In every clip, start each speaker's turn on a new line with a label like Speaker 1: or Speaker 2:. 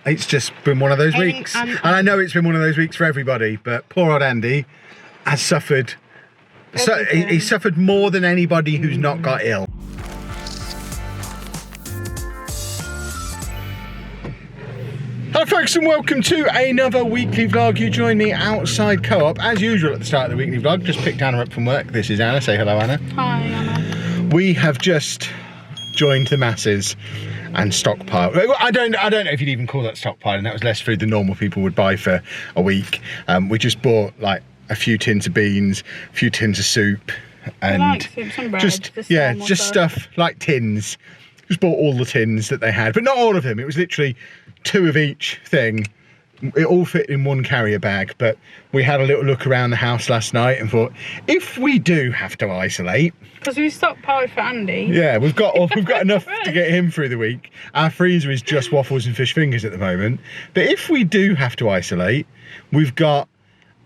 Speaker 1: it's just been one of those weeks. And I know it's been one of those weeks for everybody, but poor old Andy has suffered. So he suffered more than anybody who's not got ill. Hello folks and welcome to another weekly vlog. You join me outside Co-op as usual at the start of the weekly vlog. Just picked Anna up from work. This is Anna. Say hello, Anna.
Speaker 2: Hi, Anna.
Speaker 1: We have just joined the masses and stockpiled. I don't know if you'd even call that stockpiling. That was less food than normal people would buy for a week. We just bought like a few tins of beans, a few tins of soup, and
Speaker 2: some bread,
Speaker 1: just stuff like tins. Just bought all the tins that they had, but not all of them. It was literally 2 of each thing. It all fit in one carrier bag, but we had a little look around the house last night and thought, if we do have to isolate,
Speaker 2: because we stockpiled for Andy.
Speaker 1: Yeah, we've got enough to get him through the week. Our freezer is just waffles and fish fingers at the moment. But if we do have to isolate, we've got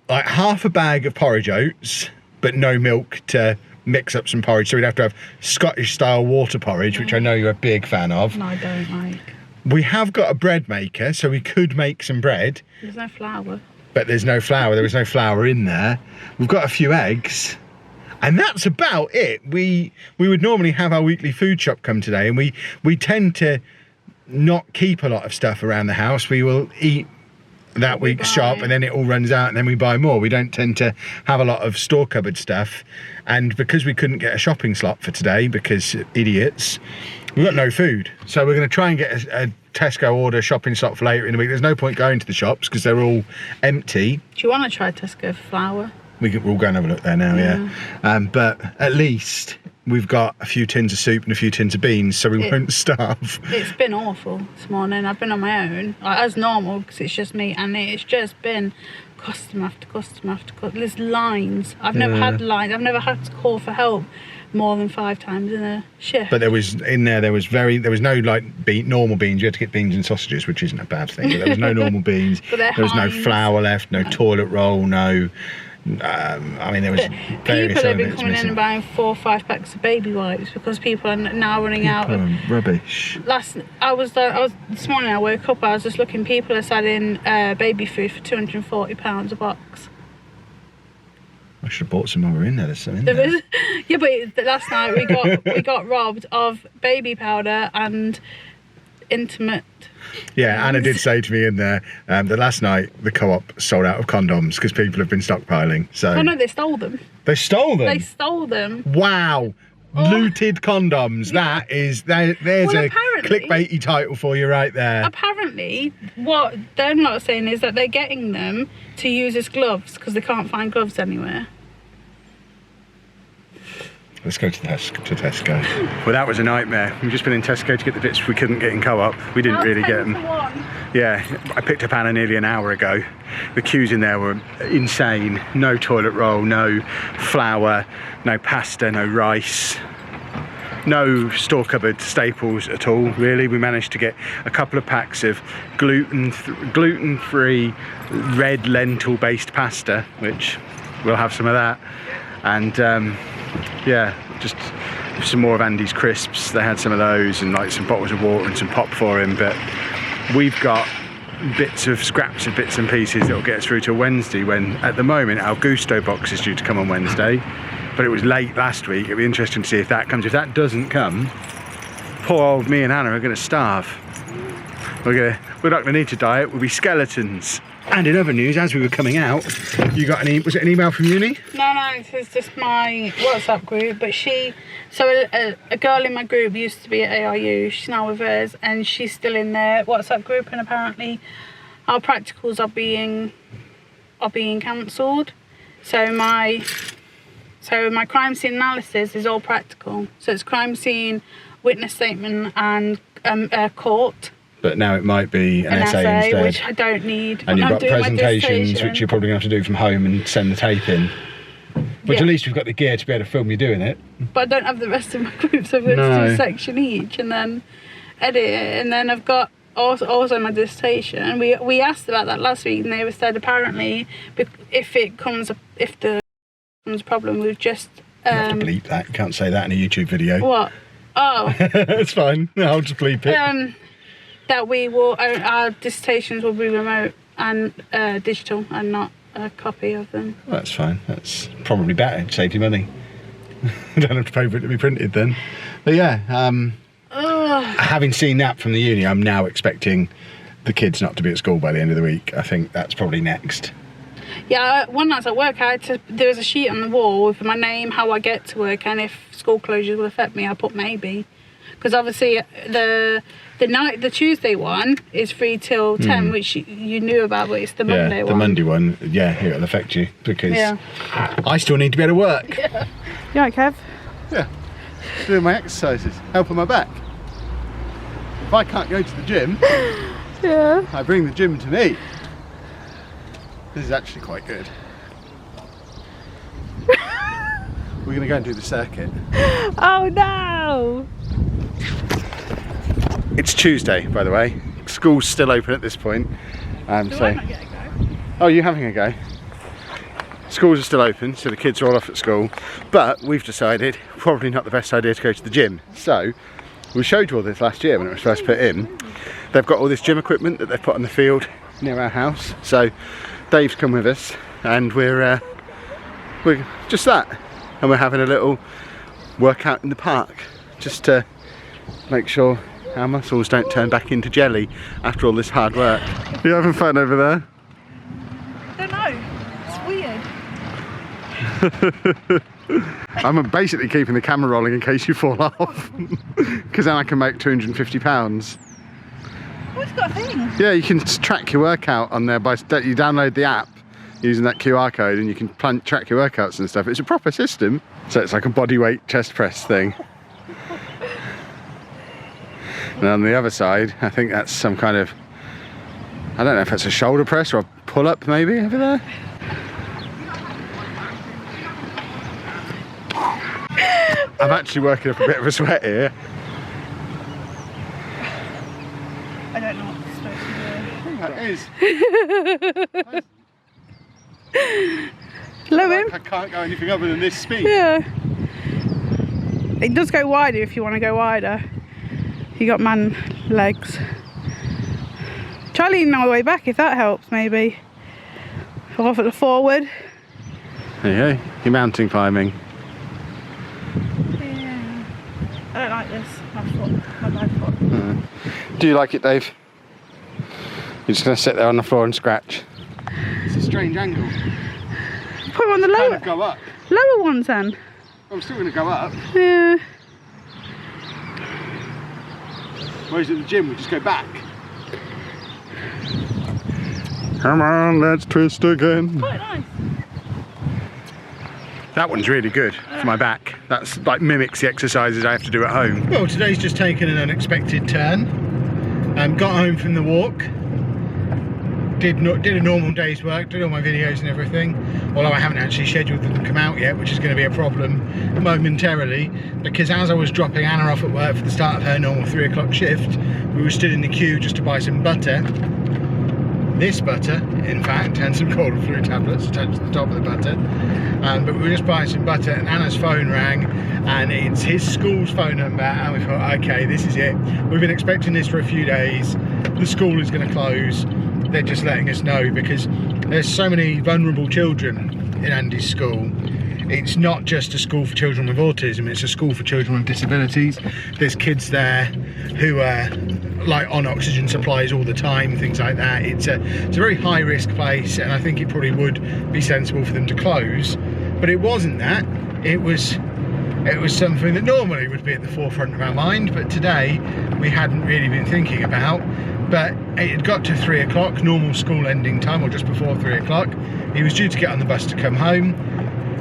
Speaker 1: like half a bag of porridge oats, but no milk to mix up some porridge. So we'd have to have Scottish style water porridge, which I know you're a big fan of.
Speaker 2: No, I don't like.
Speaker 1: We have got a bread maker, so we could make some bread.
Speaker 2: There's no flour.
Speaker 1: But there's no flour. There was no flour in there. We've got a few eggs. And that's about it. We would normally have our weekly food shop come today, and we tend to not keep a lot of stuff around the house. We will eat that week's shop and then it all runs out and then we buy more. We don't tend to have a lot of store cupboard stuff, and because we couldn't get a shopping slot for today because idiots, we've got no food. So we're going to try and get a Tesco order shopping slot for later in the week. There's no point going to the shops because they're all empty. Do
Speaker 2: you want to try Tesco for flour?
Speaker 1: We'll go and have a look there now, yeah. But at least we've got a few tins of soup and a few tins of beans, so we won't starve. It's
Speaker 2: been awful this morning. I've been on my own, like, as normal, because it's just me, and it's just been customer after customer after customer. There's lines. I've never had lines. I've never had to call for help more than 5 times in a shift. But
Speaker 1: there was no like normal beans. You had to get beans and sausages, which isn't a bad thing. But there was no normal beans. There was no flour left, no toilet roll, no. I mean, there was
Speaker 2: people have been coming in and buying 4 or 5 packs of baby wipes because people are now running out of
Speaker 1: rubbish.
Speaker 2: This morning I woke up, I was just looking. People are selling baby food for £240 a box.
Speaker 1: I should have bought some more in there. There's some in there.
Speaker 2: Yeah, but last night we got robbed of baby powder and intimate.
Speaker 1: Yeah, Anna did say to me in there that last night the Co-op sold out of condoms because people have been stockpiling. So.
Speaker 2: Oh no, they stole them.
Speaker 1: They stole them?
Speaker 2: They stole them.
Speaker 1: Wow. Looted condoms. Yeah. There's a clickbaity title for you right there.
Speaker 2: Apparently, what they're not saying is that they're getting them to use as gloves because they can't find gloves anywhere.
Speaker 1: Let's go to Tesco. Well, that was a nightmare. We've just been in Tesco to get the bits we couldn't get in Co-op. We didn't really get them. Yeah, I picked up Anna nearly an hour ago. The queues in there were insane. No toilet roll, no flour, no pasta, no rice. No store cupboard staples at all, really. We managed to get a couple of packs of gluten-free red lentil-based pasta, which we'll have some of that. And yeah, just some more of Andy's crisps. They had some of those and like some bottles of water and some pop for him. But we've got scraps of bits and pieces that will get us through to Wednesday, when at the moment our Gusto box is due to come on Wednesday. But it was late last week. It'll be interesting to see if that comes. If that doesn't come, poor old me and Anna are going to starve. We're not going to need to diet. We'll be skeletons. And in other news, as we were coming out, you got was it an email from uni?
Speaker 2: No, it's just my WhatsApp group. But a girl in my group used to be at ARU. She's now with us, and she's still in their WhatsApp group. And apparently, our practicals are being cancelled. So my crime scene analysis is all practical. So it's crime scene, witness statement, and court.
Speaker 1: But now it might be an essay instead.
Speaker 2: Which I don't need.
Speaker 1: And you've got presentations, which you're probably going to have to do from home and send the tape in. Which at least we've got the gear to be able to film you doing it.
Speaker 2: But I don't have the rest of my group, so I've got to do a section each and then edit it. And then I've got also my dissertation. We asked about that last week, and they said apparently if the comes a problem, we've just
Speaker 1: you have to bleep that. You can't say that in a YouTube video.
Speaker 2: What? Oh.
Speaker 1: It's fine. I'll just bleep it.
Speaker 2: that our dissertations will be remote and digital and not a copy of them.
Speaker 1: Well, that's fine. That's probably better. It'd save you money. I don't have to pay for it to be printed then. But yeah, having seen that from the uni, I'm now expecting the kids not to be at school by the end of the week. I think that's probably next.
Speaker 2: Yeah, when I was at work, there was a sheet on the wall with my name, how I get to work, and if school closures will affect me, I put maybe. Because obviously the Tuesday one is 3 till 10, which you knew about, but it's the Monday one.
Speaker 1: The Monday one, it'll affect you because I still need to be able to work.
Speaker 2: Yeah. You right, Kev?
Speaker 1: Yeah, doing my exercises, helping my back. If I can't go to the gym, I bring the gym to me. This is actually quite good. We're going to go and do the circuit.
Speaker 2: Oh no!
Speaker 1: It's Tuesday, by the way. School's still open at this point.
Speaker 2: Do I not get a go?
Speaker 1: Oh, you're having a go? Schools are still open, so the kids are all off at school. But we've decided probably not the best idea to go to the gym. So we showed you all this last year when it was first put in. They've got all this gym equipment that they've put on the field near our house. So Dave's come with us, and we're just that, and we're having a little workout in the park just to make sure our muscles don't turn back into jelly after all this hard work. Are you having fun over there?
Speaker 2: I don't know. It's weird.
Speaker 1: I'm basically keeping the camera rolling in case you fall off, because then I can make 250 pounds.
Speaker 2: Oh, it's got a thing.
Speaker 1: Yeah, you can track your workout on there by you download the app using that QR code, and you can track your workouts and stuff. It's a proper system. So it's like a bodyweight chest press thing. And on the other side, I think that's some kind of, I don't know if it's a shoulder press or a pull-up maybe over there. I'm actually working up a bit of a sweat here.
Speaker 2: I don't know what it's supposed to do.
Speaker 1: That is.
Speaker 2: Hello, him.
Speaker 1: I can't go anything other than this speed.
Speaker 2: Yeah. It does go wider if you want to go wider. You got man legs. Try leaning all the way back if that helps, maybe. Or off at the forward.
Speaker 1: There you go. You're mountain climbing.
Speaker 2: Yeah. I don't like this. My bad foot.
Speaker 1: Do you like it, Dave? You're just going to sit there on the floor and scratch. It's a strange angle.
Speaker 2: Put them on the lower.
Speaker 1: Kind of go up.
Speaker 2: Lower ones then.
Speaker 1: I'm still going to go up.
Speaker 2: Yeah.
Speaker 1: Whereas at the gym we just go back. Come on, let's twist again.
Speaker 2: Quite nice.
Speaker 1: That one's really good for my back. That's like mimics the exercises I have to do at home. Well, today's just taken an unexpected turn. Got home from the walk. Did a normal day's work, did all my videos and everything, although I haven't actually scheduled them to come out yet, which is going to be a problem momentarily, because as I was dropping Anna off at work for the start of her normal 3 o'clock shift, we were stood in the queue just to buy some butter. This butter, in fact, and some cold fluid tablets attached to the top of the butter. But we were just buying some butter, and Anna's phone rang, and it's his school's phone number, and we thought, okay, this is it. We've been expecting this for a few days. The school is going to close. They're just letting us know because there's so many vulnerable children in Andy's school. It's not just a school for children with autism, it's a school for children with disabilities. There's kids there who are like on oxygen supplies all the time, things like that. It's a very high risk place, and I think it probably would be sensible for them to close. But it wasn't that. It was something that normally would be at the forefront of our mind, but today we hadn't really been thinking about. But it had got to 3 o'clock, normal school ending time, or just before 3 o'clock. He was due to get on the bus to come home,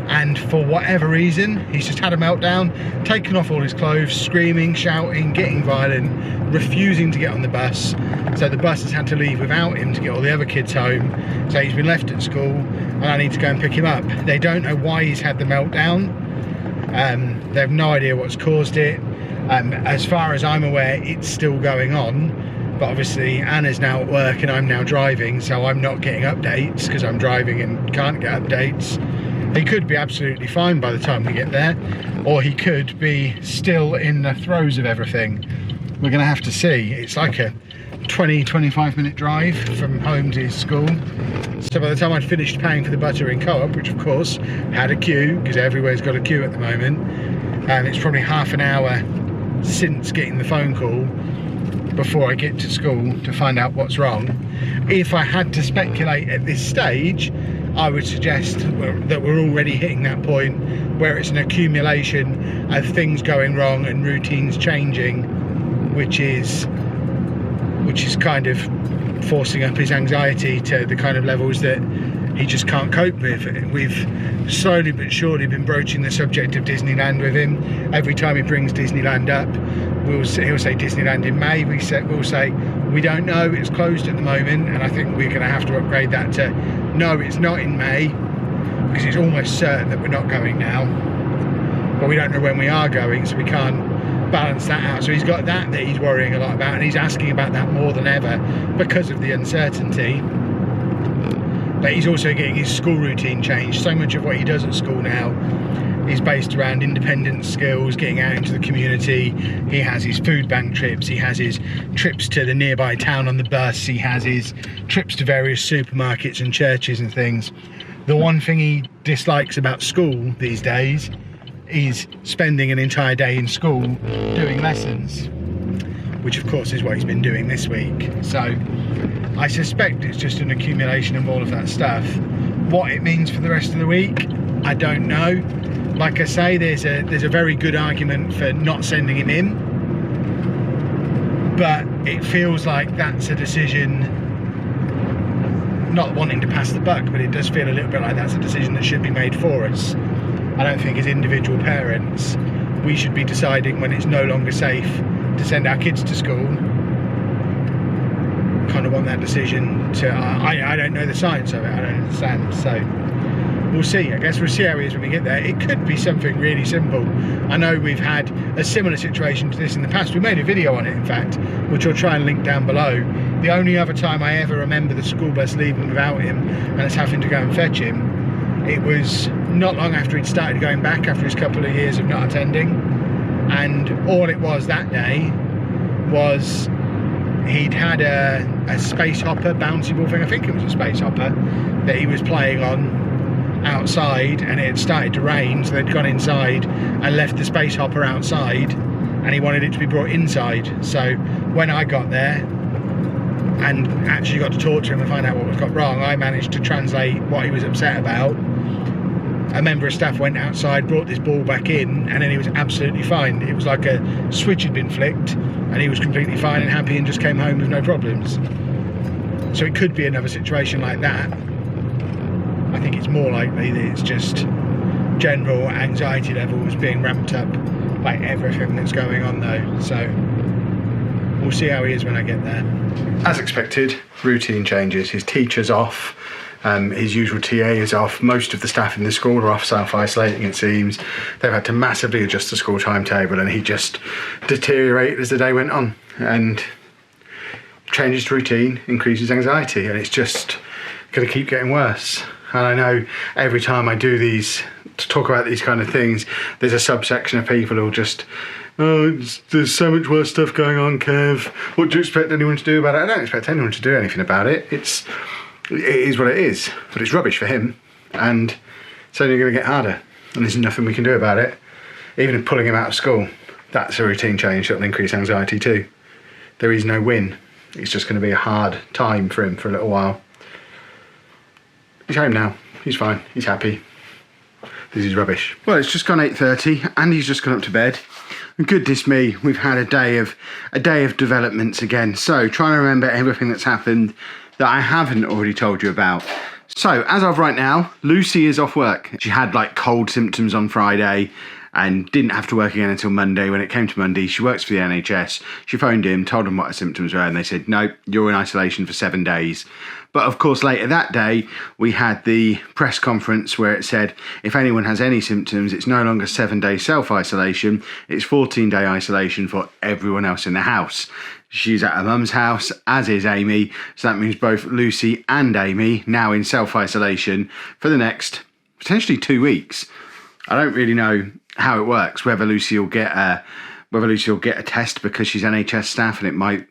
Speaker 1: and for whatever reason, he's just had a meltdown, taken off all his clothes, screaming, shouting, getting violent, refusing to get on the bus. So the bus has had to leave without him to get all the other kids home. So he's been left at school, and I need to go and pick him up. They don't know why he's had the meltdown. They have no idea what's caused it. As far as I'm aware, it's still going on. But obviously Anna's now at work and I'm now driving, so I'm not getting updates because I'm driving and can't get updates. He could be absolutely fine by the time we get there, or he could be still in the throes of everything. We're going to have to see. It's like a 20-25 minute drive from home to his school. So by the time I'd finished paying for the butter in Co-op, which of course had a queue because everywhere's got a queue at the moment, and it's probably half an hour since getting the phone call before I get to school to find out what's wrong. If I had to speculate at this stage, I would suggest that we're already hitting that point where it's an accumulation of things going wrong and routines changing, which is kind of forcing up his anxiety to the kind of levels that he just can't cope with. We've slowly but surely been broaching the subject of Disneyland with him. Every time he brings Disneyland up, he'll say Disneyland in May. We'll say we don't know, it's closed at the moment, and I think we're going to have to upgrade that to no, it's not in May, because it's almost certain that we're not going now, but we don't know when we are going, so we can't balance that out. So he's got that he's worrying a lot about, and he's asking about that more than ever because of the uncertainty. But he's also getting his school routine changed. So much of what he does at school now is based around independent skills, getting out into the community. He has his food bank trips, he has his trips to the nearby town on the bus, he has his trips to various supermarkets and churches and things. The one thing he dislikes about school these days is spending an entire day in school doing lessons, which of course is what he's been doing this week. So I suspect it's just an accumulation of all of that stuff. What it means for the rest of the week, I don't know. Like I say, there's a very good argument for not sending him in, but it feels like that's a decision, not wanting to pass the buck, but it does feel a little bit like that's a decision that should be made for us. I don't think as individual parents we should be deciding when it's no longer safe to send our kids to school. Kind of want that decision to, I don't know the science of it, I don't understand, so we'll see. I guess we'll see how it is when we get there. It could be something really simple. I know we've had a similar situation to this in the past. We made a video on it, in fact, which I'll try and link down below. The only other time I ever remember the school bus leaving without him and us having to go and fetch him, it was not long after he'd started going back after his couple of years of not attending, and all it was that day was he'd had a space hopper bouncy ball thing, I think it was a space hopper, that he was playing on outside, and it had started to rain, so they'd gone inside and left the space hopper outside, and he wanted it to be brought inside. So when I got there and actually got to talk to him and find out what was got wrong, I managed to translate what he was upset about. A member of staff went outside, brought this ball back in, and then he was absolutely fine. It was like a switch had been flicked and he was completely fine and happy and just came home with no problems. So it could be another situation like that. I think it's more likely that it's just general anxiety levels being ramped up by everything that's going on though. So we'll see how he is when I get there. As expected, routine changes. His teacher's off. His usual TA is off. Most of the staff in the school are off self-isolating, it seems. They've had to massively adjust the school timetable, and he just deteriorated as the day went on and changes routine, increases anxiety, and it's just going to keep getting worse. And I know every time I do these, to talk about these kind of things, there's a subsection of people who'll just, oh, there's so much worse stuff going on, Kev. What do you expect anyone to do about it? I don't expect anyone to do anything about it. It is what it is, but it's rubbish for him, and it's only going to get harder, and there's nothing we can do about it. Even pulling him out of school, that's a routine change that will increase anxiety too. There is no win. It's just going to be a hard time for him for a little while. He's home now, he's fine, he's happy. This is rubbish. Well, it's just gone 8:30 and he's just gone up to bed. And goodness me, we've had a day of developments again. So trying to remember everything that's happened that I haven't already told you about. So as of right now, Lucy is off work. She had like cold symptoms on Friday and didn't have to work again until Monday. When it came to Monday, she works for the NHS. She phoned him, told him what her symptoms were, and they said, no, you're in isolation for 7 days. But of course, later that day, we had the press conference where it said, if anyone has any symptoms, it's no longer 7 day self-isolation, it's 14-day isolation for everyone else in the house. She's at her mum's house, as is Amy, so that means both Lucy and Amy now in self-isolation for the next potentially 2 weeks. I don't really know how it works, whether Lucy will get a test because she's NHS staff and it might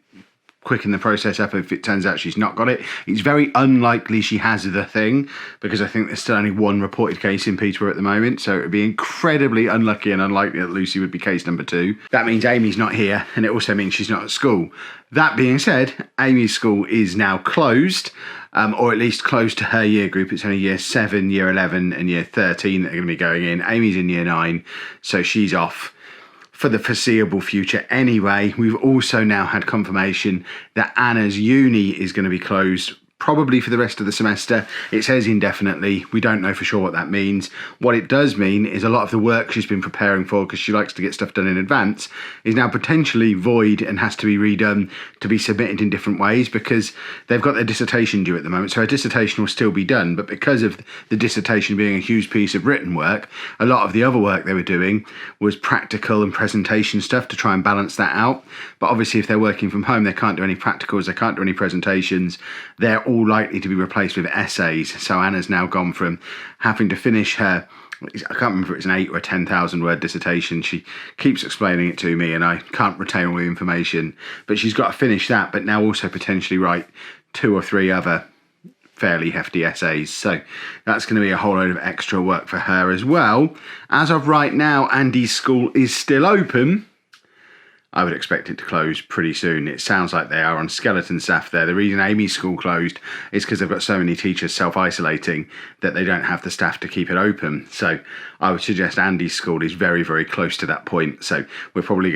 Speaker 1: quicken the process up if it turns out she's not got it. It's very unlikely she has the thing, because I think there's still only one reported case in Peterborough at the moment, so it would be incredibly unlucky and unlikely that Lucy would be case number 2. That means Amy's not here, and it also means she's not at school. That being said, Amy's school is now closed, or at least closed to her year group. It's only year 7, year 11 and year 13 that are going to be going in. Amy's in year 9, so she's off for the foreseeable future anyway. We've also now had confirmation that Anna's uni is going to be closed probably for the rest of the semester. It says indefinitely. We don't know for sure what that means. What it does mean is a lot of the work she's been preparing for, because she likes to get stuff done in advance, is now potentially void and has to be redone to be submitted in different ways, because they've got their dissertation due at the moment. So her dissertation will still be done, but because of the dissertation being a huge piece of written work, a lot of the other work they were doing was practical and presentation stuff to try and balance that out. But obviously if they're working from home, they can't do any practicals, they can't do any presentations. They're all likely to be replaced with essays. So Anna's now gone from having to finish her, I can't remember if it's an 8 or a 10,000 word dissertation. She keeps explaining it to me and I can't retain all the information, but she's got to finish that, but now also potentially write 2 or 3 other fairly hefty essays. So that's going to be a whole load of extra work for her as well. As of right now, Andy's school is still open. I would expect it to close pretty soon. It sounds like they are on skeleton staff there. The reason Amy's school closed is because they've got so many teachers self-isolating that they don't have the staff to keep it open. So I would suggest Andy's school is very, very close to that point. So we're probably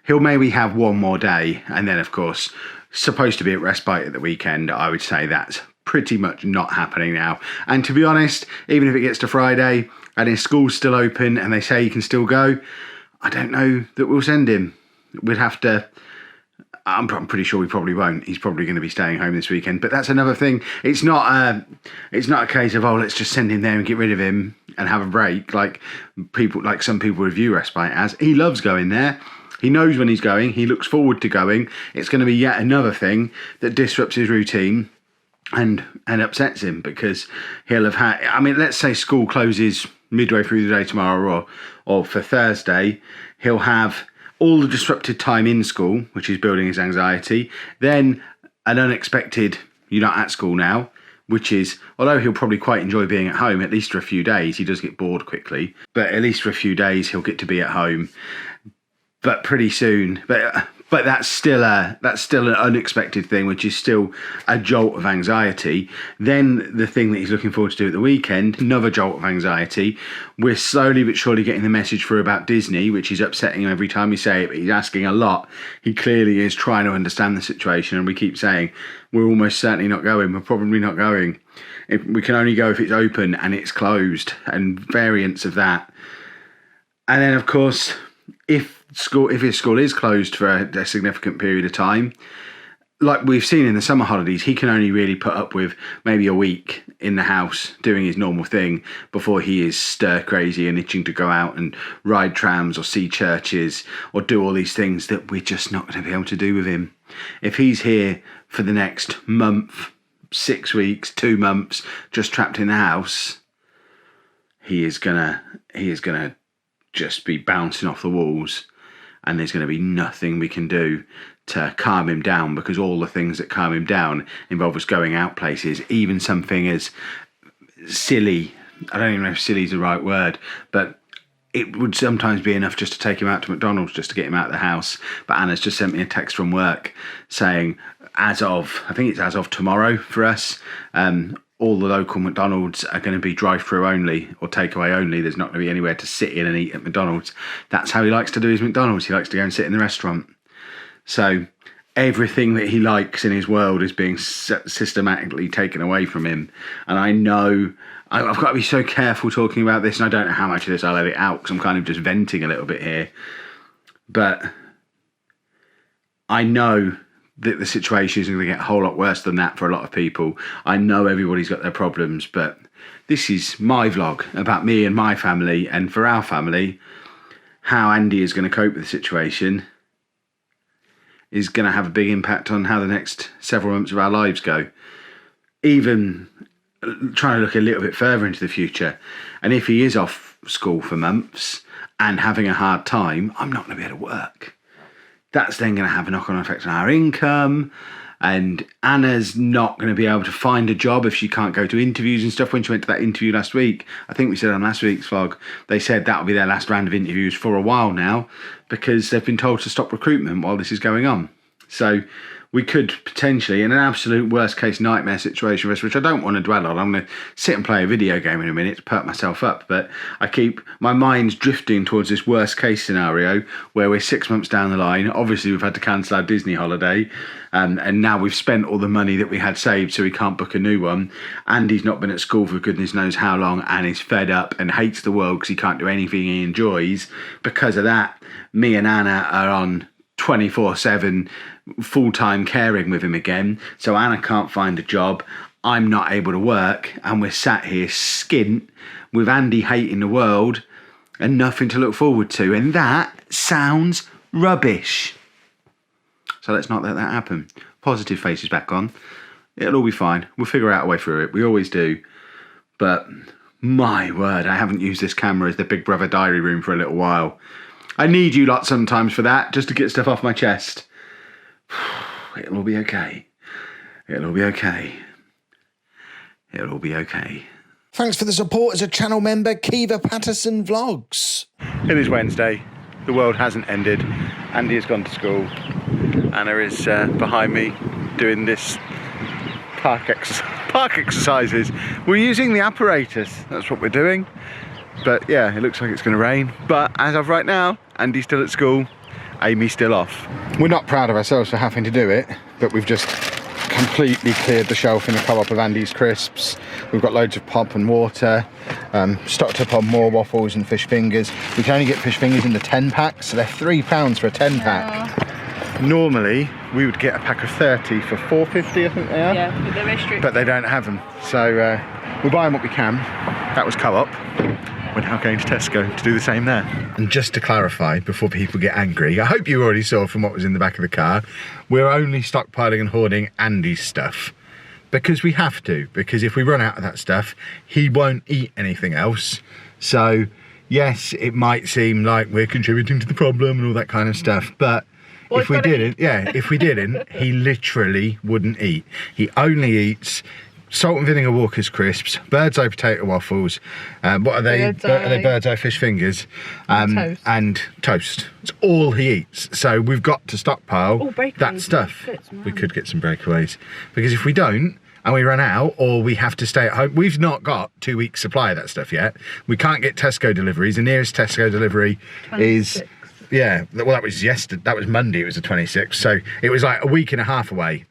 Speaker 1: he'll maybe have one more day. And then, of course, supposed to be at Respite at the weekend. I would say that's pretty much not happening now. And to be honest, even if it gets to Friday and his school's still open and they say he can still go, I don't know that we'll send him. We'd have to, I'm pretty sure we probably won't. He's probably going to be staying home this weekend. But that's another thing. It's not a case of, oh, let's just send him there and get rid of him and have a break. Like some people view Respite as. He loves going there. He knows when he's going. He looks forward to going. It's going to be yet another thing that disrupts his routine and upsets him, because he'll have had, I mean, let's say school closes midway through the day tomorrow or for Thursday. He'll have all the disrupted time in school, which is building his anxiety. Then an unexpected, you're not at school now, which is, although he'll probably quite enjoy being at home, at least for a few days, he does get bored quickly, but at least for a few days he'll get to be at home. But pretty soon, but that's still an unexpected thing, which is still a jolt of anxiety. Then the thing that he's looking forward to do at the weekend, another jolt of anxiety. We're slowly but surely getting the message through about Disney, which is upsetting him every time we say it, but he's asking a lot. He clearly is trying to understand the situation, and we keep saying, we're almost certainly not going, we're probably not going. We can only go if it's open and it's closed, and variants of that. And then, of course, if his school is closed for a significant period of time, like we've seen in the summer holidays, he can only really put up with maybe a week in the house doing his normal thing before he is stir crazy and itching to go out and ride trams or see churches or do all these things that we're just not going to be able to do with him. If he's here for the next month, 6 weeks, 2 months, just trapped in the house, he is gonna just be bouncing off the walls, and there's going to be nothing we can do to calm him down, because all the things that calm him down involve us going out places. Even something as silly, I don't even know if silly is the right word, but it would sometimes be enough just to take him out to McDonald's just to get him out of the house. But Anna's just sent me a text from work saying, I think it's as of tomorrow for us, all the local McDonald's are going to be drive-through only or takeaway only. There's not going to be anywhere to sit in and eat at McDonald's. That's how he likes to do his McDonald's. He likes to go and sit in the restaurant. So everything that he likes in his world is being systematically taken away from him. And I know I've got to be so careful talking about this, and I don't know how much of this I'll edit out because I'm kind of just venting a little bit here. But I know that the situation is going to get a whole lot worse than that for a lot of people. I know everybody's got their problems, but this is my vlog about me and my family, and for our family, how Andy is going to cope with the situation is going to have a big impact on how the next several months of our lives go. Even trying to look a little bit further into the future, and if he is off school for months and having a hard time, I'm not going to be able to work. that's then going to have a knock-on effect on our income. And Anna's not going to be able to find a job if she can't go to interviews and stuff. When she went to that interview last week, I think we said on last week's vlog, they said that'll be their last round of interviews for a while now, because they've been told to stop recruitment while this is going on. So we could potentially, in an absolute worst case nightmare situation, which I don't want to dwell on, I'm going to sit and play a video game in a minute to perk myself up, but I keep my mind's drifting towards this worst case scenario where we're 6 months down the line. Obviously we've had to cancel our Disney holiday, and now we've spent all the money that we had saved, so we can't book a new one. Andy's not been at school for goodness knows how long, and is fed up and hates the world because he can't do anything he enjoys. Because of that, me and Anna are on 24/7 full-time caring with him again. So Anna can't find a job, I'm not able to work, and we're sat here skint with Andy hating the world and nothing to look forward to, and that sounds rubbish. So let's not let that happen. Positive faces back on. It'll all be fine. We'll figure out a way through it. We always do. But my word, I haven't used this camera as the Big Brother diary room for a little while. I need you lot sometimes for that, just to get stuff off my chest. It'll all be okay. It'll all be okay. It'll all be okay.
Speaker 3: Thanks for the support as a channel member, Kiva Patterson Vlogs.
Speaker 1: It is Wednesday. The world hasn't ended. Andy has gone to school. Anna is behind me doing this park exercises. We're using the apparatus. That's what we're doing. But yeah, it looks like it's going to rain. But as of right now, Andy's still at school. Amy's still off. We're not proud of ourselves for having to do it, but we've just completely cleared the shelf in the co-op of Andy's crisps. We've got loads of pop and water, stocked up on more waffles and fish fingers. We can only get fish fingers in the 10 packs, so they're £3 for a 10 pack. Normally we would get a pack of 30 for £4.50, I think they are.
Speaker 2: Yeah, but they're restricted.
Speaker 1: But they don't have them, so we're buying what we can. That was co-op. We're now going to Tesco to do the same there. And just to clarify, before people get angry, I hope you already saw from what was in the back of the car, we're only stockpiling and hoarding Andy's stuff. Because we have to, because if we run out of that stuff, he won't eat anything else. So, yes, it might seem like we're contributing to the problem and all that kind of stuff, but if we didn't, he literally wouldn't eat. He only eats salt and vinegar Walker's crisps, bird's eye potato waffles, what are they? Bird's eye fish fingers, and toast. It's all he eats. So we've got to stockpile that stuff. We could get some breakaways, because if we don't and we run out, or we have to stay at home, we've not got 2 weeks supply of that stuff yet. We can't get Tesco deliveries. The nearest Tesco delivery 26. Is, yeah, well, that was yesterday. That was Monday. It was the 26th. So it was like a week and a half away.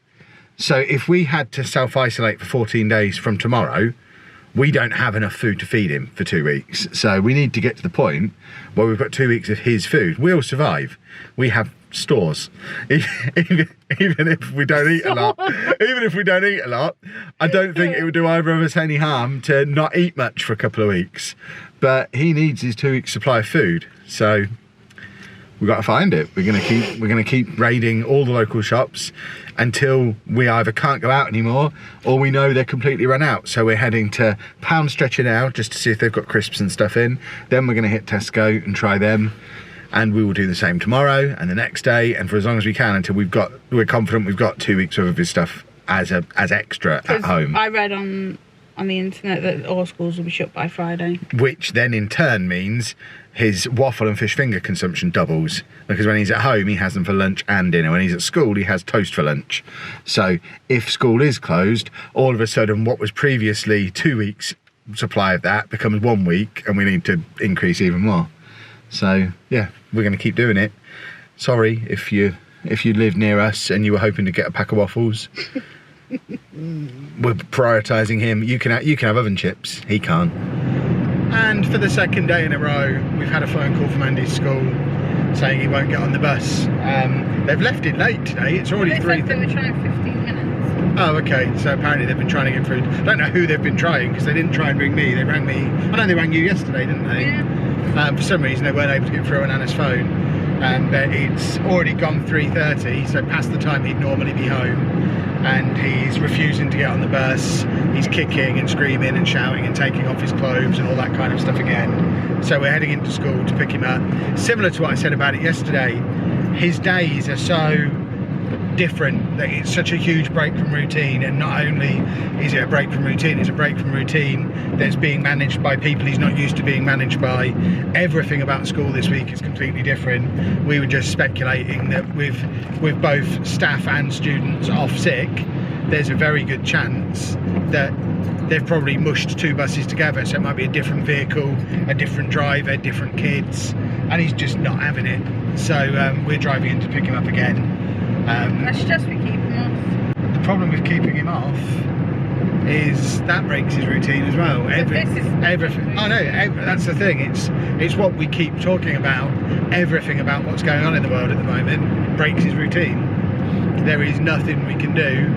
Speaker 1: So if we had to self-isolate for 14 days from tomorrow, we don't have enough food to feed him for 2 weeks. So we need to get to the point where we've got 2 weeks of his food. We'll survive. We have stores. Even if we don't eat a lot, I don't think it would do either of us any harm to not eat much for a couple of weeks. But he needs his 2 weeks supply of food. So we've got to find it. We're gonna keep raiding all the local shops until we either can't go out anymore or we know they're completely run out. So we're heading to Pound Stretcher now just to see if they've got crisps and stuff in. Then we're gonna hit Tesco and try them, and we will do the same tomorrow and the next day, and for as long as we can until we're confident we've got 2 weeks worth of his stuff as extra at home.
Speaker 2: I read on the internet that all schools will be shut by Friday.
Speaker 1: Which then in turn means his waffle and fish finger consumption doubles, because when he's at home he has them for lunch and dinner. When he's at school he has toast for lunch. So if school is closed, all of a sudden what was previously 2 weeks supply of that becomes 1 week, and we need to increase even more. So yeah, we're going to keep doing it. Sorry if you live near us and you were hoping to get a pack of waffles. We're prioritising him. You can have oven chips, he can't. And for the second day in a row, we've had a phone call from Andy's school saying he won't get on the bus. They've left it late today. It's already 3.
Speaker 2: They were trying 15 minutes.
Speaker 1: Oh, okay. So apparently they've been trying to get through. I don't know who they've been trying, because they didn't try and ring me. They rang me. I know they rang you yesterday, didn't they? Yeah. For some reason they weren't able to get through on Anna's phone. But it's already gone 3:30, so past the time he'd normally be home. And he's refusing to get on the bus. He's kicking and screaming and shouting and taking off his clothes and all that kind of stuff again. So we're heading into school to pick him up. Similar to what I said about it yesterday, his days are so different that it's such a huge break from routine. And not only is it a break from routine, it's a break from routine that's being managed by people he's not used to being managed by. Everything about school this week is completely different. We were just speculating that with both staff and students off sick, there's a very good chance that they've probably mushed 2 buses together, so it might be a different vehicle, a different driver, different kids, and he's just not having it. So we're driving in to pick him up again.
Speaker 2: I suggest we keep him off.
Speaker 1: The problem with keeping him off is that breaks his routine as well. Everything. Oh no, that's the thing. It's what we keep talking about. Everything about what's going on in the world at the moment breaks his routine. There is nothing we can do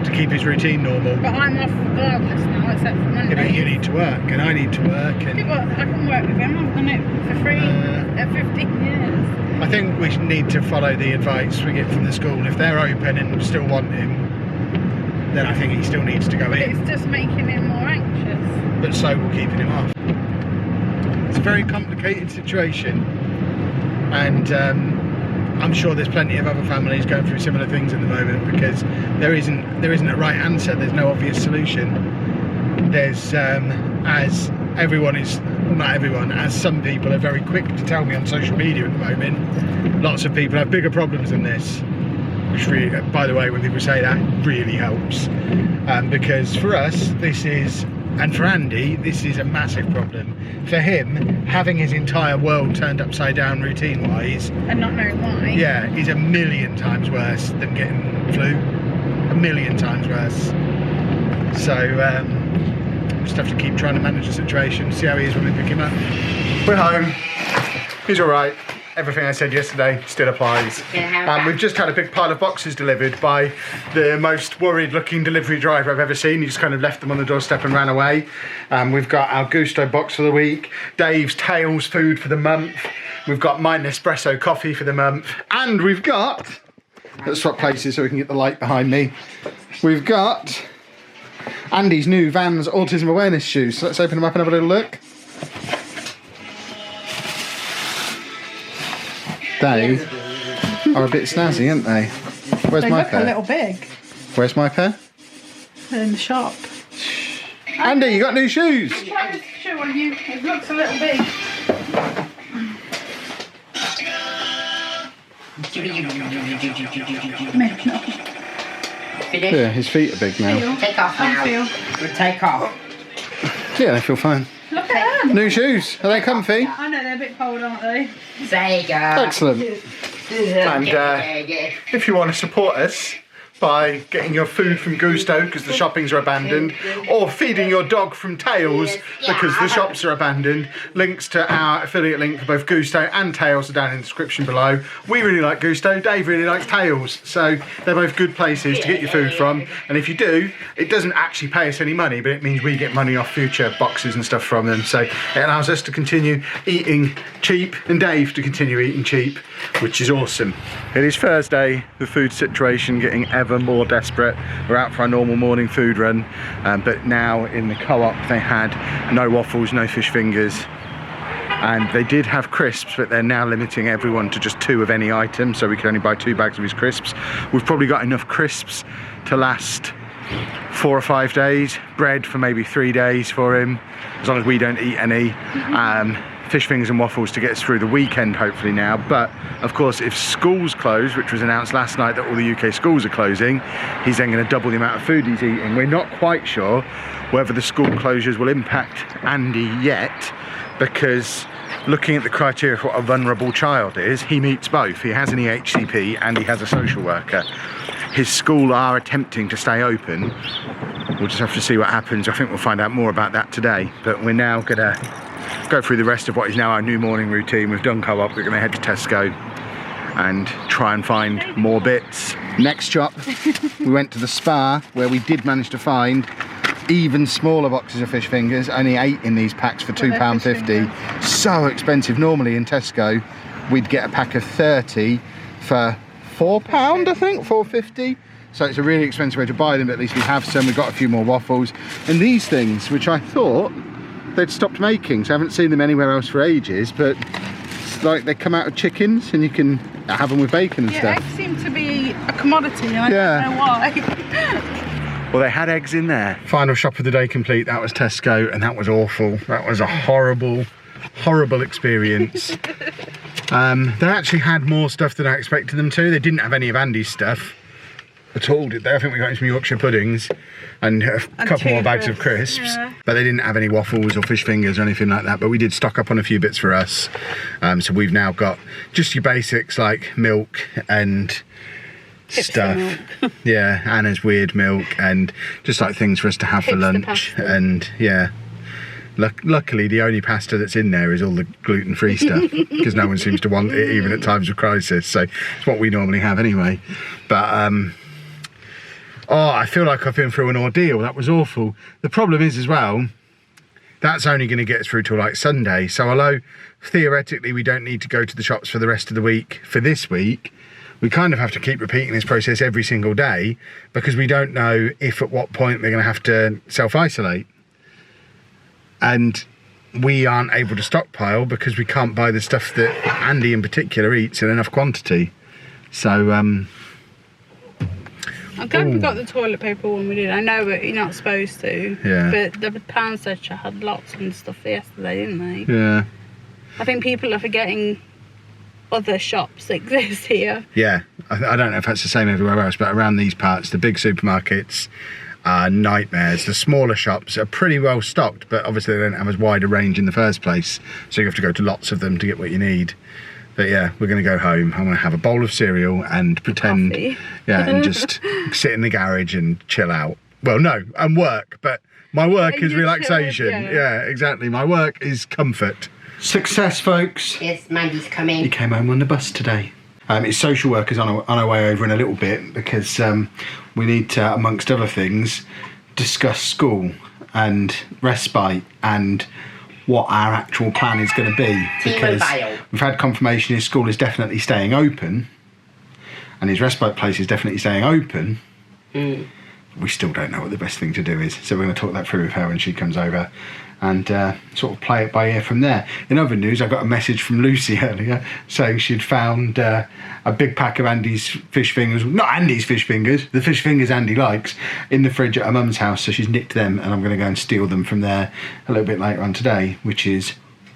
Speaker 1: to keep his routine normal.
Speaker 2: But I'm off regardless now, except for Monday.
Speaker 1: Yeah, but you need to work, and I need to work. And
Speaker 2: yeah, but I can work with him. I've done it for free at 15 years.
Speaker 1: I think we need to follow the advice we get from the school. If they're open and still want him, then I think he still needs to go in.
Speaker 2: It's just making him more anxious.
Speaker 1: But so will keeping him off. It's a very complicated situation, and I'm sure there's plenty of other families going through similar things at the moment, because there isn't a right answer. There's no obvious solution. There's as everyone is, well, not everyone, as some people are very quick to tell me on social media at the moment, lots of people have bigger problems than this, which really, by the way, when people say that, really helps, because for us this is, and for Andy, this is a massive problem. For him, having his entire world turned upside down routine-wise,
Speaker 2: and not knowing why.
Speaker 1: yeah, is 1,000,000 times worse than getting flu. 1,000,000 times worse. So just have to keep trying to manage the situation, see how he is when we pick him up. We're home. He's all right. Everything I said yesterday still applies. We've just had a big pile of boxes delivered by the most worried looking delivery driver I've ever seen. He just kind of left them on the doorstep and ran away. We've got our Gusto box for the week, Dave's Tails food for the month, we've got my Nespresso coffee for the month, and we've got, let's swap places so we can get the light behind me, we've got Andy's new Vans autism awareness shoes. So let's open them up and have a little look. They are a bit snazzy, aren't they? Where's
Speaker 2: They
Speaker 1: my
Speaker 2: look
Speaker 1: pair?
Speaker 2: a little big.
Speaker 1: Where's my pair?
Speaker 2: They're in the shop.
Speaker 1: Andy, you got new shoes.
Speaker 2: Try this shoe on you. It looks a little big.
Speaker 1: Yeah, his feet are big now.
Speaker 4: Take off now. Take off.
Speaker 1: Yeah, they feel fine.
Speaker 2: Look at them.
Speaker 1: New shoes. Are they comfy?
Speaker 2: I know, they're a bit cold, aren't they?
Speaker 4: There you go.
Speaker 1: Excellent. And if you want to support us by getting your food from Gusto because the shoppings are abandoned, or feeding your dog from Tails because the shops are abandoned, links to our affiliate link for both Gusto and Tails are down in the description below. We really like Gusto, Dave really likes Tails, so they're both good places to get your food from. And if you do, it doesn't actually pay us any money, but it means we get money off future boxes and stuff from them, so it allows us to continue eating cheap and Dave to continue eating cheap, which is awesome. It is Thursday, the food situation getting ever more desperate. We're out for our normal morning food run, but now in the co-op they had no waffles, no fish fingers, and they did have crisps, but they're now limiting everyone to just 2 of any item, so we can only buy 2 bags of his crisps. We've probably got enough crisps to last 4 or 5 days, bread for maybe 3 days for him, as long as we don't eat any. Fish fingers and waffles to get us through the weekend hopefully now. But of course, if schools close, which was announced last night that all the UK schools are closing, he's then going to double the amount of food he's eating. We're not quite sure whether the school closures will impact Andy yet, because looking at the criteria for what a vulnerable child is, he meets both. He has an EHCP and he has a social worker. His school are attempting to stay open. We'll just have to see what happens. I think we'll find out more about that today, but we're now going to go through the rest of what is now our new morning routine. We've done co-op, we're going to head to Tesco and try and find more bits. Next shop, we went to the Spa, where we did manage to find even smaller boxes of fish fingers, only 8 in these packs for £2.50. So expensive. Normally in Tesco we'd get a pack of 30 for £4, I think, £4.50. So it's a really expensive way to buy them, but at least we have some. We've got a few more waffles. And these things, which I thought they'd stopped making, so I haven't seen them anywhere else for ages, but eggs, like they come out of chickens and you can have them with bacon and stuff.
Speaker 2: Eggs seem to be a commodity and I don't know why.
Speaker 1: Well, they had eggs in there. Final shop of the day complete. That was Tesco, and that was awful. That was a horrible, horrible experience. They actually had more stuff than I expected them to. They didn't have any of Andy's stuff at all, did they? I think we got some Yorkshire puddings and a couple more bags of crisps, but they didn't have any waffles or fish fingers or anything like that. But we did stock up on a few bits for us. So we've now got just your basics like milk and stuff. Yeah, Anna's weird milk and just like things for us to have for lunch. And yeah, luckily the only pasta that's in there is all the gluten-free stuff because no one seems to want it even at times of crisis. So it's what we normally have anyway. But oh, I feel like I've been through an ordeal. That was awful. The problem is as well, that's only going to get us through till like Sunday. So although theoretically we don't need to go to the shops for the rest of the week for this week, we kind of have to keep repeating this process every single day because we don't know if at what point we're going to have to self-isolate. And we aren't able to stockpile because we can't buy the stuff that Andy in particular eats in enough quantity. So
Speaker 2: I'm glad we got the toilet paper when we did. I know that you're not supposed to.
Speaker 1: Yeah.
Speaker 2: But the pound searcher had lots and stuff yesterday, didn't they?
Speaker 1: yeah.
Speaker 2: I think people are forgetting other shops exist here.
Speaker 1: Yeah, I don't know if that's the same everywhere else, but around these parts, the big supermarkets are nightmares. The smaller shops are pretty well stocked, but obviously they don't have as wide a range in the first place, so you have to go to lots of them to get what you need. But yeah, we're going to go home. I'm going to have a bowl of cereal and pretend, yeah, and just sit in the garage and chill out. Well, no, and work, but my work is relaxation. Yeah, exactly. My work is comfort. Success, folks.
Speaker 4: Yes, Mandy's coming.
Speaker 1: He came home on the bus today. His social worker's on our way over in a little bit because we need to, amongst other things, discuss school and respite and what our actual plan is going to be, because we've had confirmation his school is definitely staying open and his respite place is definitely staying open. We still don't know what the best thing to do is, so we're going to talk that through with her when she comes over and sort of play it by ear from there. In other news, I got a message from Lucy earlier saying she'd found a big pack of Andy's fish fingers, not Andy's fish fingers, the fish fingers Andy likes, in the fridge at her mum's house, so she's nicked them and I'm going to go and steal them from there a little bit later on today, which is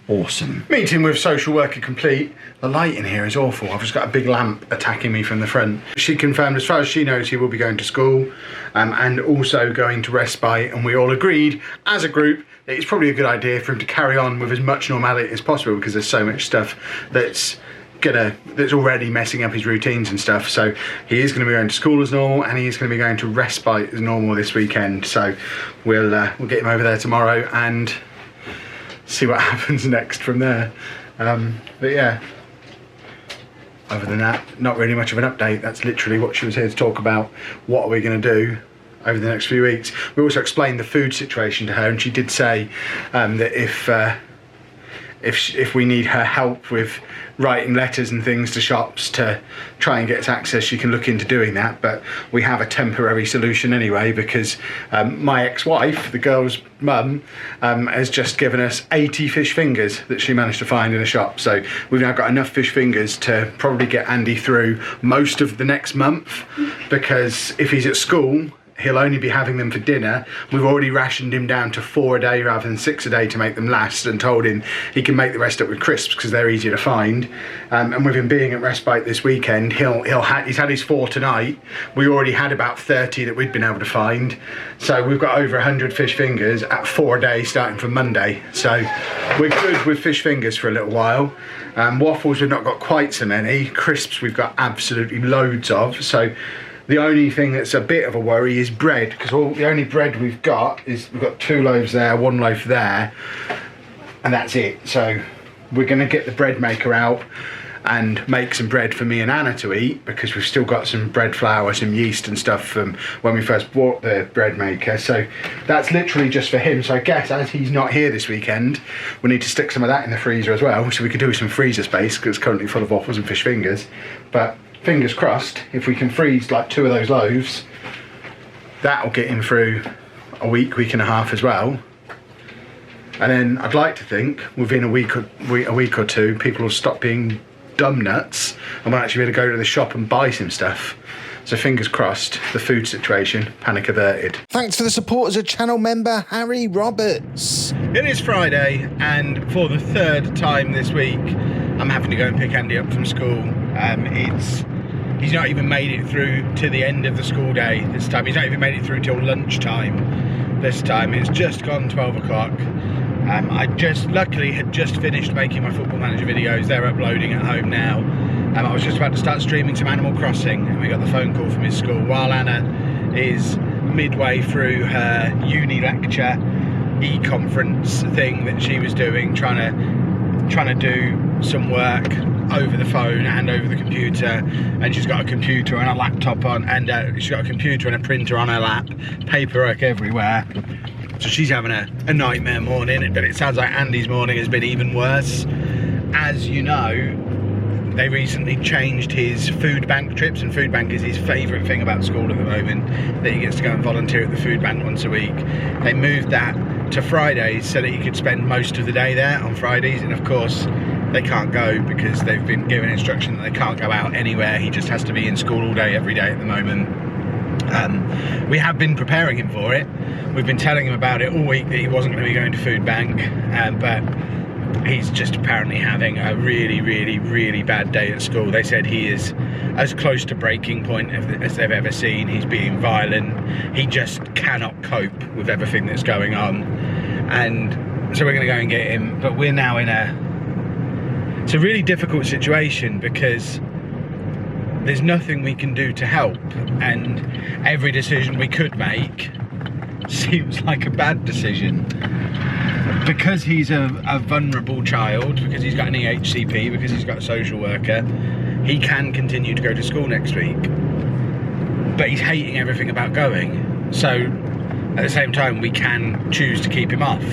Speaker 1: awesome. Meeting with social worker complete. The light in here is awful. I've just got a big lamp attacking me from the front. She confirmed as far as she knows he will be going to school and also going to respite, and we all agreed as a group that it's probably a good idea for him to carry on with as much normality as possible because there's so much stuff that's already messing up his routines and stuff. So he is going to be going to school as normal and he is going to be going to respite as normal this weekend. So we'll get him over there tomorrow and see what happens next from there. But yeah, other than that, not really much of an update. That's literally what she was here to talk about. What are we going to do over the next few weeks? We also explained the food situation to her, and she did say that if we need her help with writing letters and things to shops to try and get access, she can look into doing that. But we have a temporary solution anyway, because my ex-wife, the girl's mum, has just given us 80 fish fingers that she managed to find in a shop. So we've now got enough fish fingers to probably get Andy through most of the next month, because if he's at school, he'll only be having them for dinner. We've already rationed him down to 4 a day rather than 6 a day to make them last, and told him he can make the rest up with crisps because they're easier to find. And with him being at Respite this weekend, he's had his 4 tonight. We already had about 30 that we'd been able to find. So we've got over 100 fish fingers at 4 a day starting from Monday. So we're good with fish fingers for a little while. Waffles, we've not got quite so many. Crisps, we've got absolutely loads of. So the only thing that's a bit of a worry is bread, because the only bread we've got is we've got 2 loaves there, 1 loaf there, and that's it. So we're going to get the bread maker out and make some bread for me and Anna to eat, because we've still got some bread flour, some yeast and stuff from when we first bought the bread maker. So that's literally just for him. So I guess as he's not here this weekend, we need to stick some of that in the freezer as well, so we could do with some freezer space because it's currently full of waffles and fish fingers. But fingers crossed, if we can freeze like 2 of those loaves, that'll get him through a week and a half as well. And then I'd like to think within a week or two, people will stop being dumb nuts and we'll actually be able to go to the shop and buy some stuff. So fingers crossed, the food situation, panic averted.
Speaker 3: Thanks for the support as a channel member, Harry Roberts.
Speaker 1: It is Friday, and for the third time this week, I'm having to go and pick Andy up from school. He's not even made it through to the end of the school day this time. He's not even made it through till lunchtime this time. It's just gone 12 o'clock. I luckily had just finished making my Football Manager videos. They're uploading at home now. I was just about to start streaming some Animal Crossing, and we got the phone call from his school while Anna is midway through her uni lecture e-conference thing that she was doing, trying to do some work over the phone and over the computer. And she's got a computer and a laptop on, and she's got a computer and a printer on her lap, paperwork everywhere. So she's having a nightmare morning, but it sounds like Andy's morning has been even worse. As you know, they recently changed his food bank trips, and food bank is his favourite thing about school at the moment, that he gets to go and volunteer at the food bank once a week. They moved that to Fridays so that he could spend most of the day there on Fridays, and of course they can't go because they've been given instruction that they can't go out anywhere. He just has to be in school all day, every day at the moment. We have been preparing him for it. We've been telling him about it all week that he wasn't going to be going to food bank, but he's just apparently having a really, really, really bad day at school. They said he is as close to breaking point as they've ever seen. He's being violent. He just cannot cope with everything that's going on. And so we're going to go and get him. But we're now in it's a really difficult situation because there's nothing we can do to help. And every decision we could make seems like a bad decision. Because he's a vulnerable child, because he's got an EHCP, because he's got a social worker, he can continue to go to school next week. But he's hating everything about going. So at the same time, we can choose to keep him off.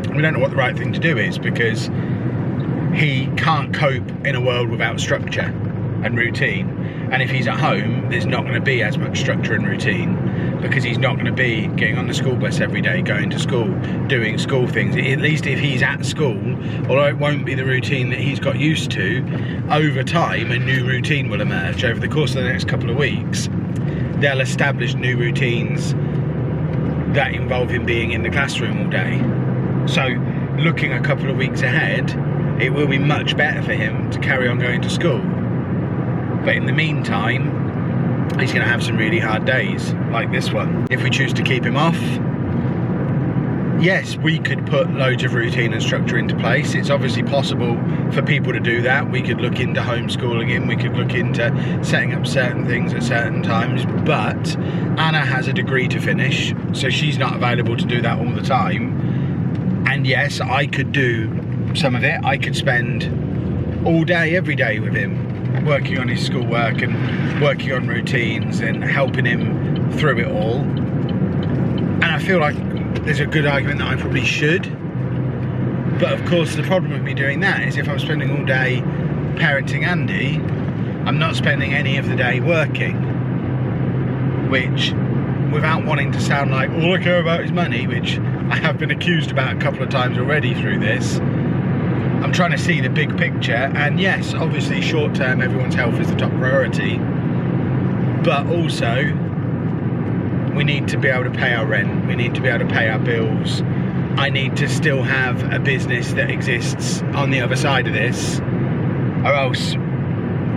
Speaker 1: We don't know what the right thing to do is, because he can't cope in a world without structure and routine. And if he's at home, there's not going to be as much structure and routine, because he's not going to be getting on the school bus every day, going to school, doing school things. At least if he's at school, although it won't be the routine that he's got used to, over time a new routine will emerge. Over the course of the next couple of weeks, they'll establish new routines that involve him being in the classroom all day. So looking a couple of weeks ahead, it will be much better for him to carry on going to school. But in the meantime, he's going to have some really hard days, like this one. If we choose to keep him off, yes, we could put loads of routine and structure into place. It's obviously possible for people to do that. We could look into homeschooling him, we could look into setting up certain things at certain times, but Anna has a degree to finish, so she's not available to do that all the time. And yes, I could do some of it. I could spend all day, every day with him, working on his schoolwork and working on routines and helping him through it all. And I feel like there's a good argument that I probably should. But of course the problem with me doing that is if I'm spending all day parenting Andy, I'm not spending any of the day working. Which, without wanting to sound like all I care about is money, which I have been accused about a couple of times already through this, I'm trying to see the big picture. And yes, obviously short term everyone's health is the top priority, but also we need to be able to pay our rent, we need to be able to pay our bills. I need to still have a business that exists on the other side of this, or else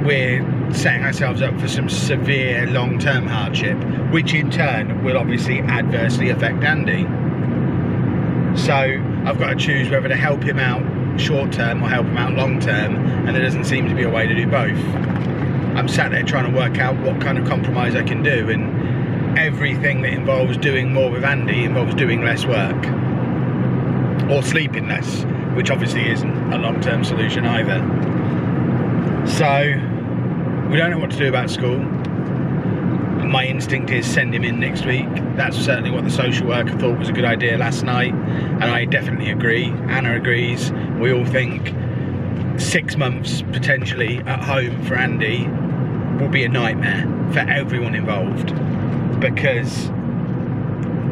Speaker 1: we're setting ourselves up for some severe long-term hardship, which in turn will obviously adversely affect Andy. So I've got to choose whether to help him out short term or help him out long term, and there doesn't seem to be a way to do both. I'm sat there trying to work out what kind of compromise I can do, and everything that involves doing more with Andy involves doing less work or sleeping less, which obviously isn't a long-term solution either. So we don't know what to do about school. My instinct is send him in next week. That's certainly what the social worker thought was a good idea last night, and I definitely agree. Anna agrees. We all think 6 months potentially at home for Andy will be a nightmare for everyone involved, because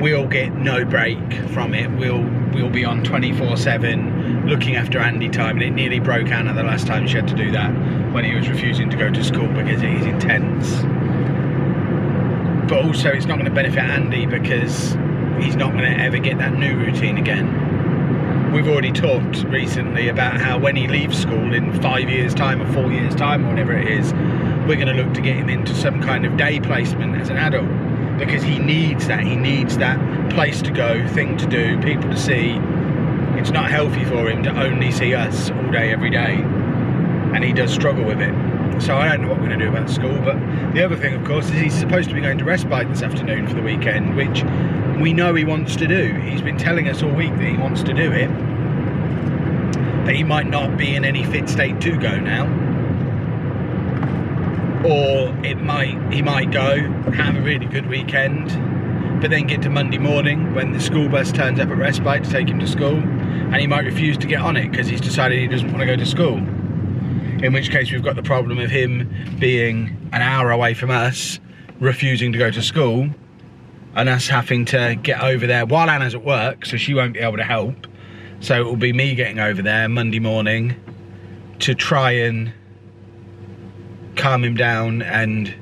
Speaker 1: we'll get no break from it. We'll be on 24/7 looking after Andy time, and it nearly broke Anna the last time she had to do that when he was refusing to go to school because it is intense. But also it's not going to benefit Andy because he's not going to ever get that new routine again. We've already talked recently about how when he leaves school in 5 years time or 4 years time or whatever it is, we're going to look to get him into some kind of day placement as an adult, because he needs that place to go, thing to do, people to see. It's not healthy for him to only see us all day every day, and he does struggle with it. So I don't know what we're going to do about school. But the other thing, of course, is he's supposed to be going to Respite this afternoon for the weekend, which we know he wants to do. He's been telling us all week that he wants to do it, but he might not be in any fit state to go now. Or he might go, have a really good weekend, but then get to Monday morning when the school bus turns up at Respite to take him to school, and he might refuse to get on it because he's decided he doesn't want to go to school. In which case we've got the problem of him being an hour away from us, refusing to go to school, and us having to get over there while Anna's at work, so she won't be able to help. So it will be me getting over there Monday morning to try and calm him down, and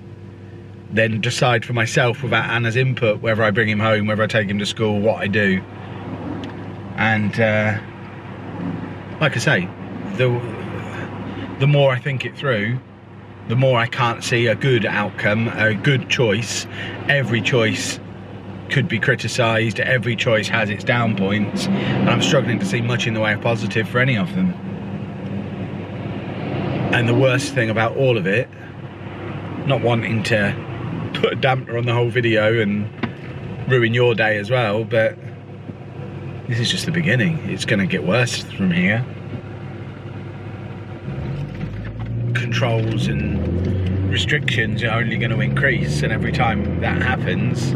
Speaker 1: then decide for myself without Anna's input whether I bring him home, whether I take him to school, what I do. And like I say, the more I think it through, the more I can't see a good outcome, a good choice. Every choice could be criticised, every choice has its down points, and I'm struggling to see much in the way of positive for any of them. And the worst thing about all of it, not wanting to put a damper on the whole video and ruin your day as well, but this is just the beginning. It's going to get worse from here. Controls and restrictions are only going to increase, and every time that happens,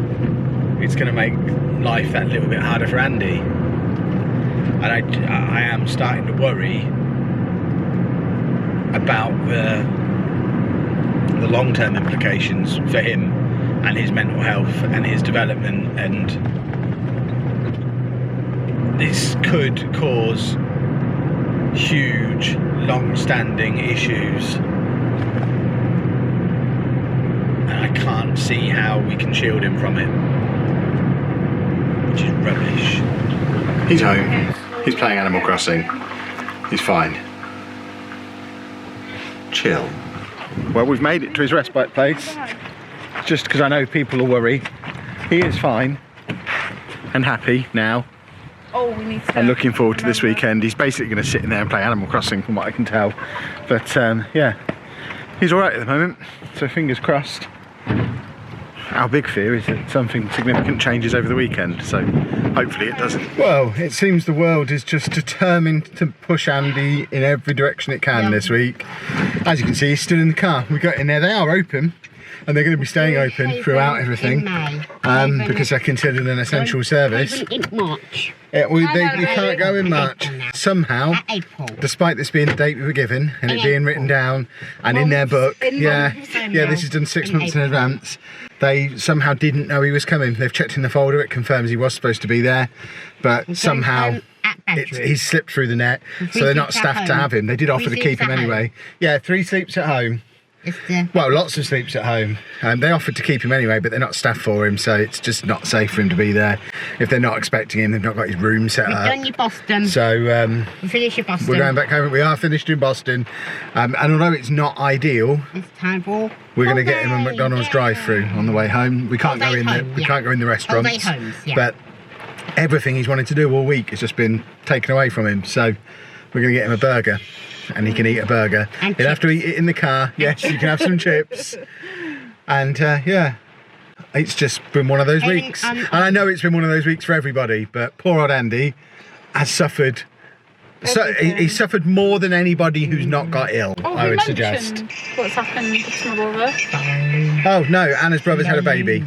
Speaker 1: it's going to make life that little bit harder for Andy. And I am starting to worry about the long-term implications for him and his mental health and his development, and this could cause huge long-standing issues, and I can't see how we can shield him from it, which is rubbish.
Speaker 3: He's home. He's playing Animal Crossing. He's fine. Chill.
Speaker 1: Well, we've made it to his respite place, just because I know people will worry. He is fine and happy now.
Speaker 2: Oh, we need to.
Speaker 1: And looking forward to this weekend. He's basically going to sit in there and play Animal Crossing, from what I can tell. But yeah, he's all right at the moment. So fingers crossed. Our big fear is that something significant changes over the weekend. So hopefully it doesn't. Well, it seems the world is just determined to push Andy in every direction it can this week. As you can see, he's still in the car. We got in there. They are open, and they're going to be staying open throughout everything, because they're considered an essential service.
Speaker 4: In March.
Speaker 1: They can't go in March. Somehow, despite this being the date we were given and it being written down and in their book, this is done 6 months in advance, they somehow didn't know he was coming. They've checked in the folder, it confirms he was supposed to be there, but somehow he's slipped through the net, so they're not staffed to have him. They did offer to keep him anyway. Yeah, 3 sleeps at home. Well, lots of sleeps at home. They offered to keep him anyway, but they're not staffed for him, so it's just not safe for him to be there. If they're not expecting him, they've not got his room set up.
Speaker 4: You've done your Boston.
Speaker 1: So
Speaker 4: you finish your Boston.
Speaker 1: We're going back home. We are finished in Boston, and although it's not ideal,
Speaker 4: it's time for
Speaker 1: we're going to get him a McDonald's drive-through on the way home. We can't go in can't go in the restaurants, but everything he's wanted to do all week has just been taken away from him. So we're going to get him a burger, and he can eat a burger. He'll have to eat it in the car. Yes, you can have some chips. And yeah, it's just been one of those weeks. And I know it's been one of those weeks for everybody, but poor old Andy has suffered. So he suffered more than anybody who's not got ill, I would suggest.
Speaker 2: What's happened to my brother?
Speaker 1: Oh no, Anna's brother's had a baby.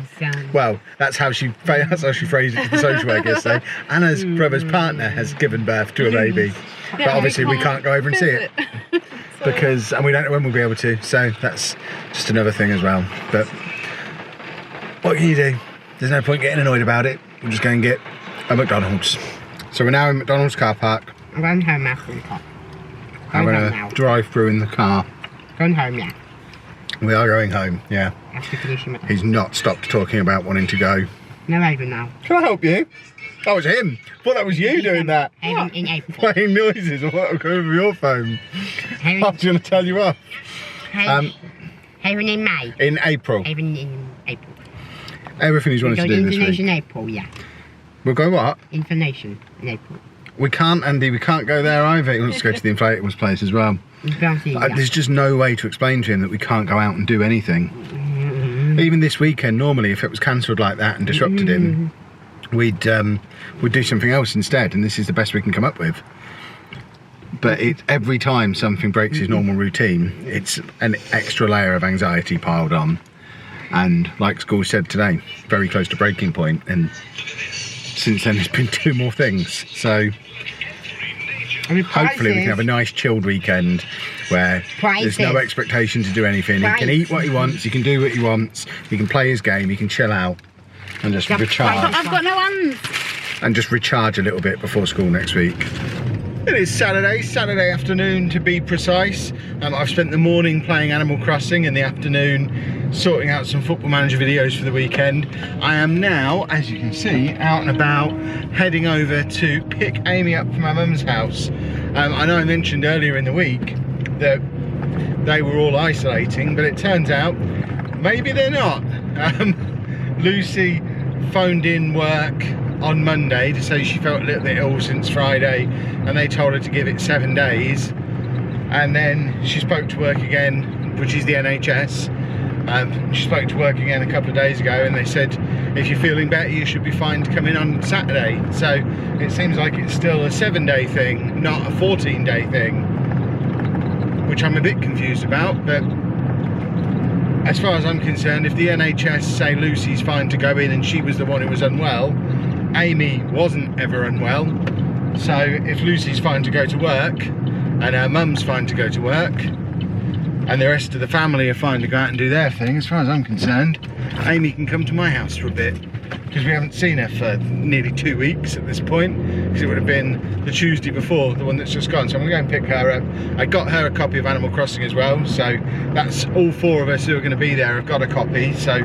Speaker 1: Well, that's how she phrased it to the social worker yesterday. Anna's brother's partner has given birth to a baby. But obviously we can't go over and see it. And we don't know when we'll be able to, so that's just another thing as well. But what can you do? There's no point getting annoyed about it. we'll just go and get a McDonald's. So we're now in McDonald's car park.
Speaker 4: I'm going home after the car.
Speaker 1: Having a drive-through in the car.
Speaker 4: Going home, yeah.
Speaker 1: We are going home, yeah.
Speaker 4: After finishing my...
Speaker 1: He's not stopped talking about wanting to go.
Speaker 4: No, over now.
Speaker 1: Can I help you? That was him. I thought that was you doing that.
Speaker 4: In April.
Speaker 1: Playing noises or what going over your phone. I was going to tell you off.
Speaker 4: Even in May.
Speaker 1: In April.
Speaker 4: Even in April.
Speaker 1: Everything he's wanted to do this week.
Speaker 4: In April, yeah.
Speaker 1: We'll go what?
Speaker 4: Inflammation in April.
Speaker 1: We can't, Andy. We can't go there either. He wants to go to the inflatables place as well. There's just no way to explain to him that we can't go out and do anything. Even this weekend, normally, if it was cancelled like that and disrupted him, we'd do something else instead, and this is the best we can come up with. But every time something breaks his normal routine, it's an extra layer of anxiety piled on. And like school said today, very close to breaking point, and since then there's been 2 more things. So hopefully we can have a nice chilled weekend where there's no expectation to do anything. He can eat what he wants, he can do what he wants, he can play his game, he can chill out and just recharge.
Speaker 2: I've got no hands.
Speaker 1: And just recharge a little bit before school next week. It is Saturday afternoon to be precise. I've spent the morning playing Animal Crossing, in the afternoon sorting out some Football Manager videos for the weekend. I am now, as you can see, out and about, heading over to pick Amy up from my mum's house. I know I mentioned earlier in the week that they were all isolating, but it turns out maybe they're not. Lucy phoned in work on Monday to say she felt a little bit ill since Friday, and they told her to give it 7 days. And then she spoke to work again, which is the NHS. She spoke to work again a couple of days ago, and they said if you're feeling better you should be fine to come in on Saturday. So it seems like it's still a 7-day thing, not a 14-day thing, which I'm a bit confused about. But as far as I'm concerned, if the NHS say Lucy's fine to go in and she was the one who was unwell, Amy wasn't ever unwell. So if Lucy's fine to go to work and her mum's fine to go to work and the rest of the family are fine to go out and do their thing, as far as I'm concerned, Amy can come to my house for a bit, because we haven't seen her for nearly 2 weeks at this point, because it would have been the Tuesday before, the one that's just gone. So I'm going to go and pick her up. I got her a copy of Animal Crossing as well, so that's all 4 of us who are going to be there have got a copy. So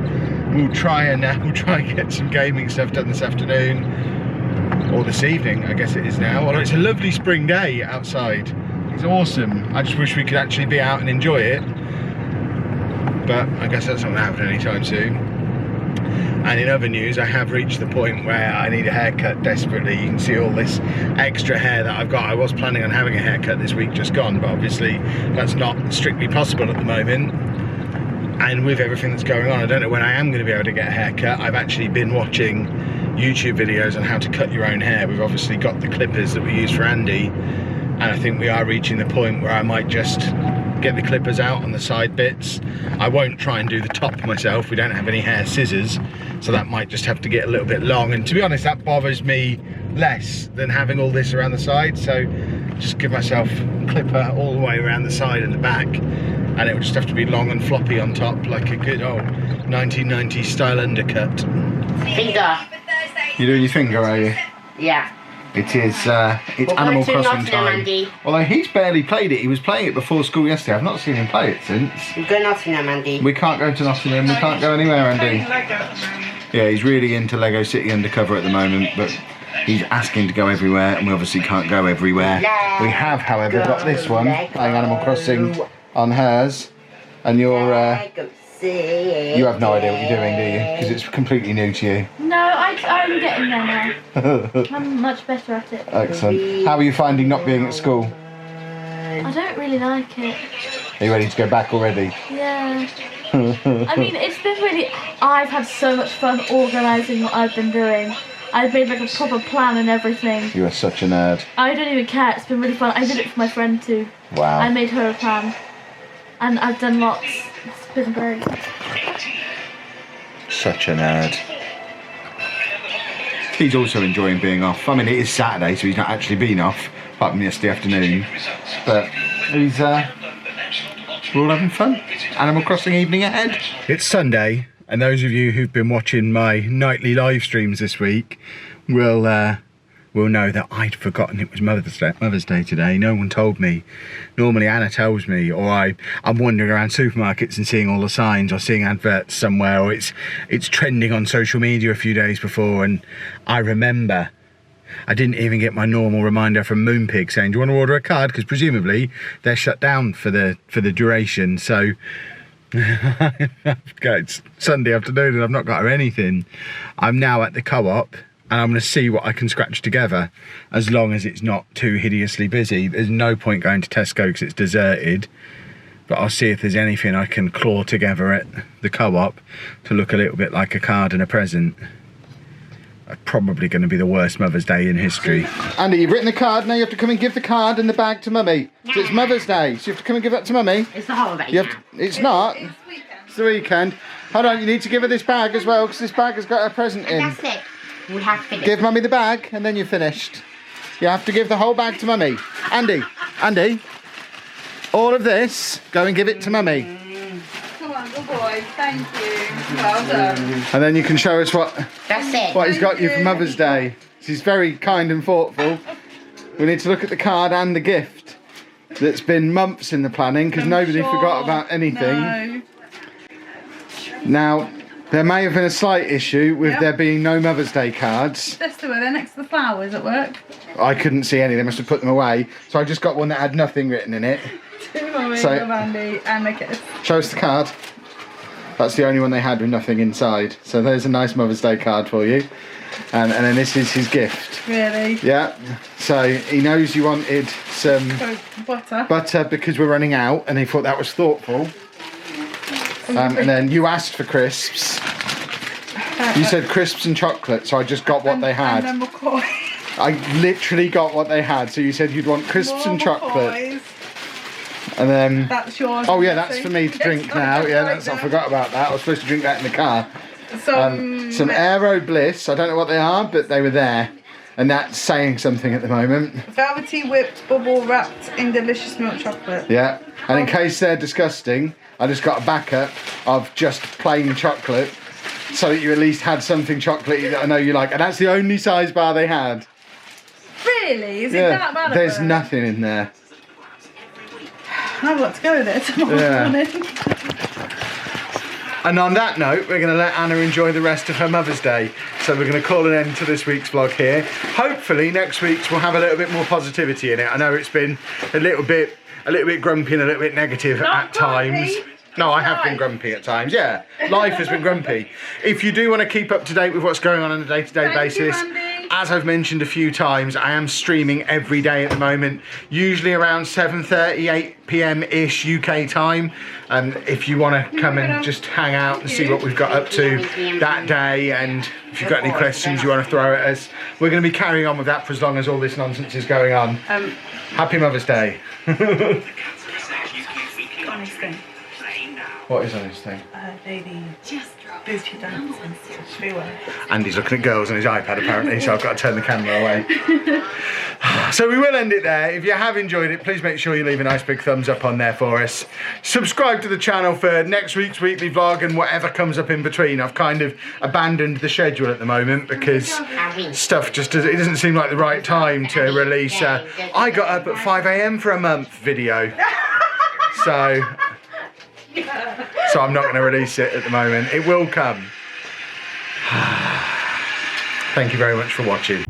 Speaker 1: we'll try and get some gaming stuff done this afternoon, or this evening I guess it is now. Although it's a lovely spring day outside, it's awesome. I just wish we could actually be out and enjoy it, but I guess that's not going to happen anytime soon. And in other news, I have reached the point where I need a haircut desperately. You can see all this extra hair that I've got. I was planning on having a haircut this week just gone, but obviously that's not strictly possible at the moment. And with everything that's going on, I don't know when I am going to be able to get a haircut. I've actually been watching YouTube videos on how to cut your own hair. We've obviously got the clippers that we use for Andy, and I think we are reaching the point where I might just get the clippers out on the side bits. I won't try and do the top myself. We don't have any hair scissors, so that might just have to get a little bit long. And to be honest, that bothers me less than having all this around the side. So just give myself a clipper all the way around the side and the back, and it would just have to be long and floppy on top, like a good old 1990s style undercut.
Speaker 4: Finger.
Speaker 1: You're doing your finger, are you?
Speaker 4: Yeah.
Speaker 1: It is, it's Animal Crossing time.
Speaker 4: Andy.
Speaker 1: Although he's barely played it. He was playing it before school yesterday. I've not seen him play it since.
Speaker 4: We're going to Nottingham, Andy.
Speaker 1: We can't go to Nottingham. We can't go anywhere, Andy. Yeah, he's really into Lego City Undercover at the moment, but he's asking to go everywhere, and we obviously can't go everywhere. We have, however, got this one, playing Animal Crossing on hers, and you're, you have no idea what you're doing, do you? Because it's completely new to you.
Speaker 5: No, I'm getting there now. I'm much better at it.
Speaker 1: Excellent. How are you finding not being at school?
Speaker 5: I don't really like it.
Speaker 1: Are you ready to go back already?
Speaker 5: Yeah. I mean, it's been really... I've had so much fun organising what I've been doing. I've made like a proper plan and everything.
Speaker 1: You are such a nerd.
Speaker 5: I don't even care. It's been really fun. I did it for my friend too.
Speaker 1: Wow.
Speaker 5: I made her a plan. And I've done lots. It's been great.
Speaker 1: Such a nerd. He's also enjoying being off. I mean, it is Saturday, so he's not actually been off, apart from yesterday afternoon. But he's, we're all having fun. Animal Crossing evening ahead. It's Sunday, And those of you who've been watching my nightly live streams this week will know that I'd forgotten it was Mother's Day today. No one told me. Normally Anna tells me, or I'm wandering around supermarkets and seeing all the signs or seeing adverts somewhere, or it's trending on social media a few days before, and I remember. I didn't even get my normal reminder from Moonpig saying, do you want to order a card? Because presumably they're shut down for the duration. So it's Sunday afternoon and I've not got her anything. I'm now at the co-op and I'm going to see what I can scratch together, as long as it's not too hideously busy. There's no point going to Tesco because it's deserted, but I'll see if there's anything I can claw together at the co-op to look a little bit like a card and a present. Probably going to be the worst Mother's Day in history.
Speaker 3: Andy, you've written the card, now you have to come and give the card and the bag to Mummy. So it's Mother's Day, so you have to come and give that to Mummy.
Speaker 4: It's the holiday.
Speaker 3: It's not. It's the weekend. Hold on, you need to give her this bag as well, because this bag has got her present in.
Speaker 4: And that's it. We have finished.
Speaker 3: Give Mummy the bag and then you're finished. You have to give the whole bag to Mummy. Andy, all of this, go and give it to Mummy.
Speaker 2: Come on, good boy. Thank you. Well done.
Speaker 3: And then you can show us what he's got you for
Speaker 2: you.
Speaker 3: Mother's Day. He's very kind and thoughtful. We need to look at the card and the gift. That's been months in the planning because nobody forgot about anything.
Speaker 2: No.
Speaker 3: Now, there may have been a slight issue with there being no Mother's Day cards.
Speaker 2: Just were they next to the flowers at work?
Speaker 3: I couldn't see any, they must have put them away. So I just got one that had nothing written in it.
Speaker 2: To Mummy,
Speaker 3: So-
Speaker 2: love Andy, and a kiss.
Speaker 3: Show us the card. That's the only one they had with nothing inside. So there's a nice Mother's Day card for you. And then this is his gift.
Speaker 2: Really?
Speaker 3: Yeah. So he knows you wanted some
Speaker 2: Butter.
Speaker 3: because we're running out, and he thought that was thoughtful. And then you asked for crisps. You said crisps and chocolate, so I just got what they had.
Speaker 2: And then McCoy.
Speaker 3: I literally got what they had. So you said you'd want crisps and chocolate.
Speaker 2: McCoys.
Speaker 3: And then...
Speaker 2: That's yours.
Speaker 3: Oh yeah, that's for me to drink now. Yeah, I forgot about that. I was supposed to drink that in the car. Some Aero Bliss. I don't know what they are, but they were there. And that's saying something at the moment.
Speaker 2: Velvety whipped, bubble wrapped in delicious milk chocolate.
Speaker 3: Yeah. And in case they're disgusting, I just got a backup of just plain chocolate, so that you at least had something chocolatey that I know you like. And that's the only size bar they had.
Speaker 2: Really? Is it that bad?
Speaker 3: There's nothing in there.
Speaker 2: I've got to go there tomorrow morning.
Speaker 1: And on that note, we're going to let Anna enjoy the rest of her Mother's Day. So we're going to call an end to this week's vlog here. Hopefully next week's will have a little bit more positivity in it. I know it's been a little bit grumpy and a little bit negative at times. No, I have been grumpy at times, yeah. Life has been grumpy. If you do want to keep up to date with what's going on a day-to-day basis, as I've mentioned a few times, I am streaming every day at the moment, usually around 7:30, 8 p.m-ish UK time. If you want to come and just hang out and see what we've got up to that day, and if you've got any questions you want to throw at us, we're going to be carrying on with that for as long as all this nonsense is going on. Happy Mother's Day.
Speaker 2: Honest thing.
Speaker 1: What is on his thing?
Speaker 2: Lady booty dancing.
Speaker 1: Andy's looking at girls on his iPad apparently, so I've got to turn the camera away. So we will end it there. If you have enjoyed it, please make sure you leave a nice big thumbs up on there for us. Subscribe to the channel for next week's weekly vlog and whatever comes up in between. I've kind of abandoned the schedule at the moment because stuff just it doesn't seem like the right time to release I got up at 5 AM for a month video. So I'm not going to release it at the moment. It will come. Thank you very much for watching.